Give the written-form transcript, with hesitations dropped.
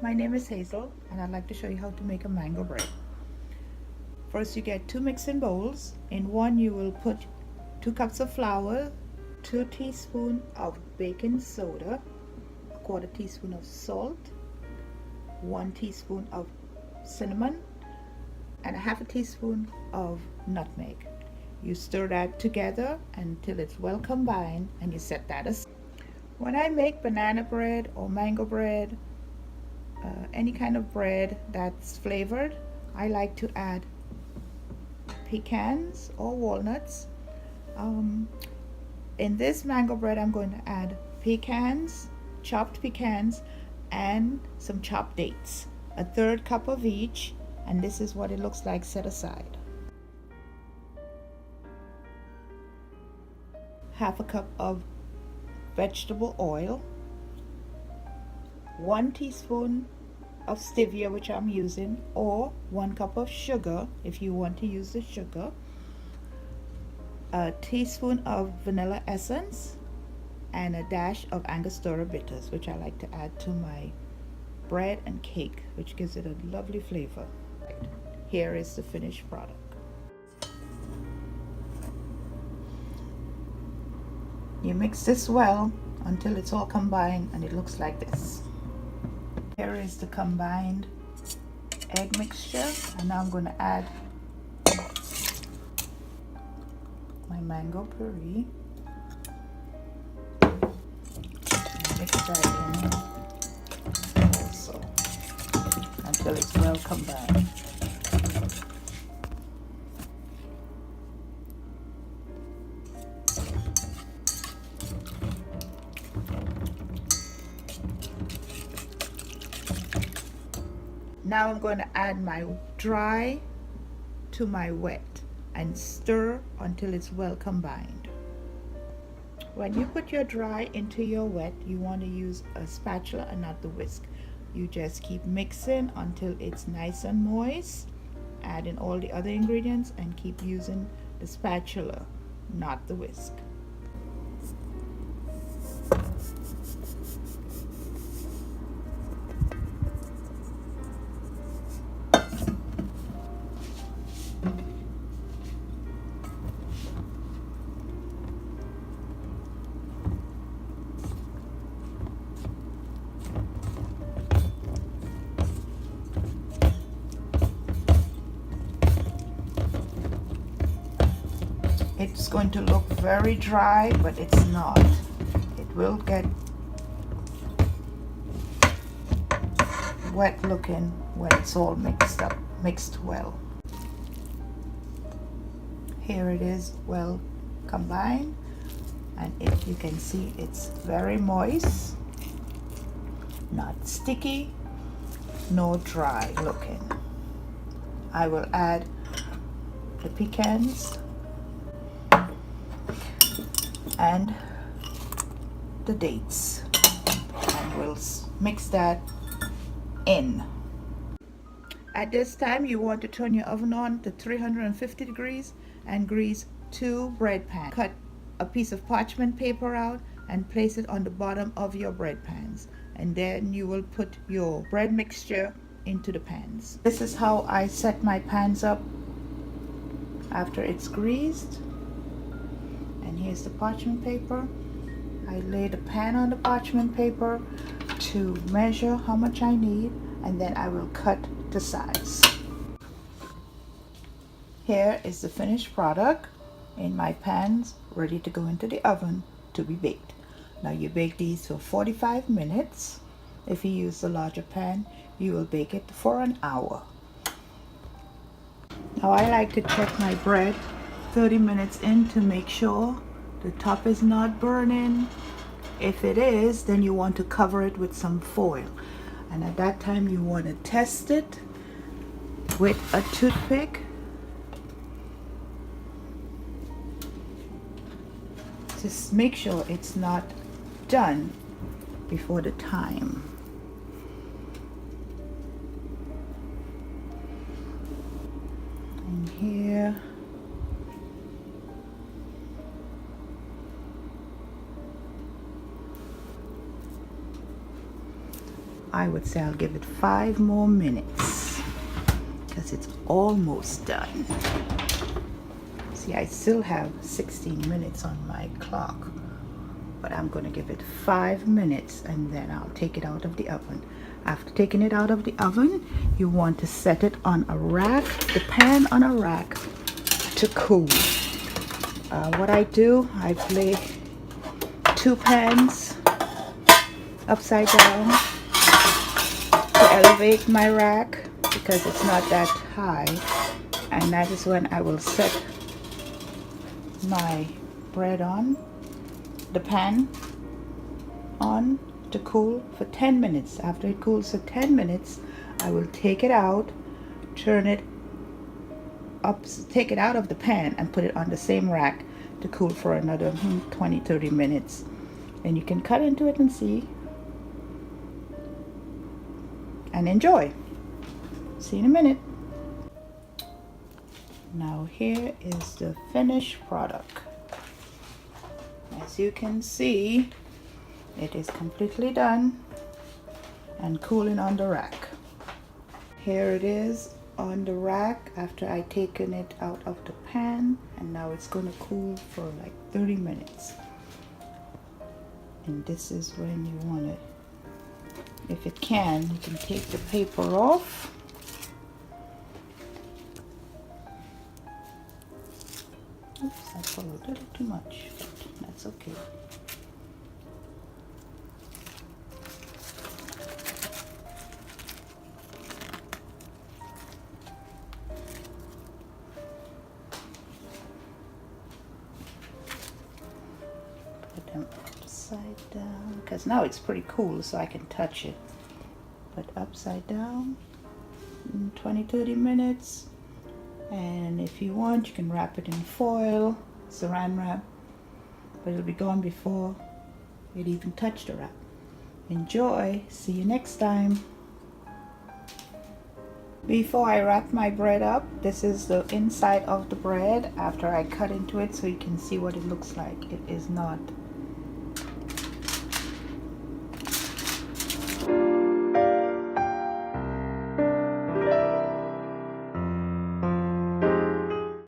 My name is Hazel and I'd like to show you how to make a mango bread. First you get two mixing bowls. In one you will put 2 cups of flour, 2 teaspoons of baking soda, a quarter teaspoon of salt, 1 teaspoon of cinnamon, and a half a teaspoon of nutmeg. You stir that together until it's well combined and you set that aside. When I make banana bread or mango bread, any kind of bread that's flavored, I like to add pecans or walnuts. In this mango bread I'm going to add pecans, chopped pecans, and some chopped dates, a 1/3 cup of each, and this is what it looks like set aside. Half a cup of vegetable oil, 1 teaspoon of stevia, which I'm using, or 1 cup of sugar if you want to use the sugar, a teaspoon of vanilla essence, and a dash of Angostura bitters, which I like to add to my bread and cake, which gives it a lovely flavor. Here is the finished product. You mix this well until it's all combined and it looks like this. Here is the combined egg mixture, and now I'm going to add my mango puree. Mix that in also until it's well combined. Now I'm going to add my dry to my wet and stir until it's well combined. When you put your dry into your wet, you want to use a spatula and not the whisk. You just keep mixing until it's nice and moist, add in all the other ingredients, and keep using the spatula, not the whisk. It's going to look very dry, but it's not. It will get wet looking when it's all mixed well. Here it is, well combined, and if you can see, it's very moist, not sticky, no dry looking. I will add the pecans and the dates, and we'll mix that in. At this time you want to turn your oven on to 350 degrees and grease 2 bread pans. Cut a piece of parchment paper out and place it on the bottom of your bread pans, and then you will put your bread mixture into the pans. This is how I set my pans up after it's greased. And here's the parchment paper. I lay the pan on the parchment paper to measure how much I need, and then I will cut to size. Here is the finished product in my pans, ready to go into the oven to be baked. Now you bake these for 45 minutes. If you use the larger pan, you will bake it for an hour. Now I like to check my bread 30 minutes in to make sure the top is not burning. If it is, then you want to cover it with some foil, and at that time you want to test it with a toothpick. Just make sure it's not done before the time. And here I would say I'll give it 5 more minutes because it's almost done. See, I still have 16 minutes on my clock, but I'm going to give it 5 minutes and then I'll take it out of the oven. After taking it out of the oven, you want to set it on a rack, the pan on a rack, to cool. What I do, I lay 2 pans upside down to elevate my rack because it's not that high, and that is when I will set my bread on the pan on to cool for 10 minutes. After it cools for 10 minutes, I will take it out, turn it up, take it out of the pan and put it on the same rack to cool for another 20-30 minutes. And you can cut into it and see and enjoy. See you in a minute. Now here is the finished product. As you can see, it is completely done and cooling on the rack. Here it is on the rack after I taken it out of the pan, and now it's going to cool for like 30 minutes. And this is when you want it. If it can, you can take the paper off. Oops, I put a little too much, but that's okay. Put them upside down, because now it's pretty cool so I can touch it. But upside down in 20-30 minutes. And if you want, you can wrap it in foil, saran wrap, but it'll be gone before it even touched the wrap. Enjoy. See you next time. Before I wrap my bread up, this is the inside of the bread after I cut into it so you can see what it looks like. It is not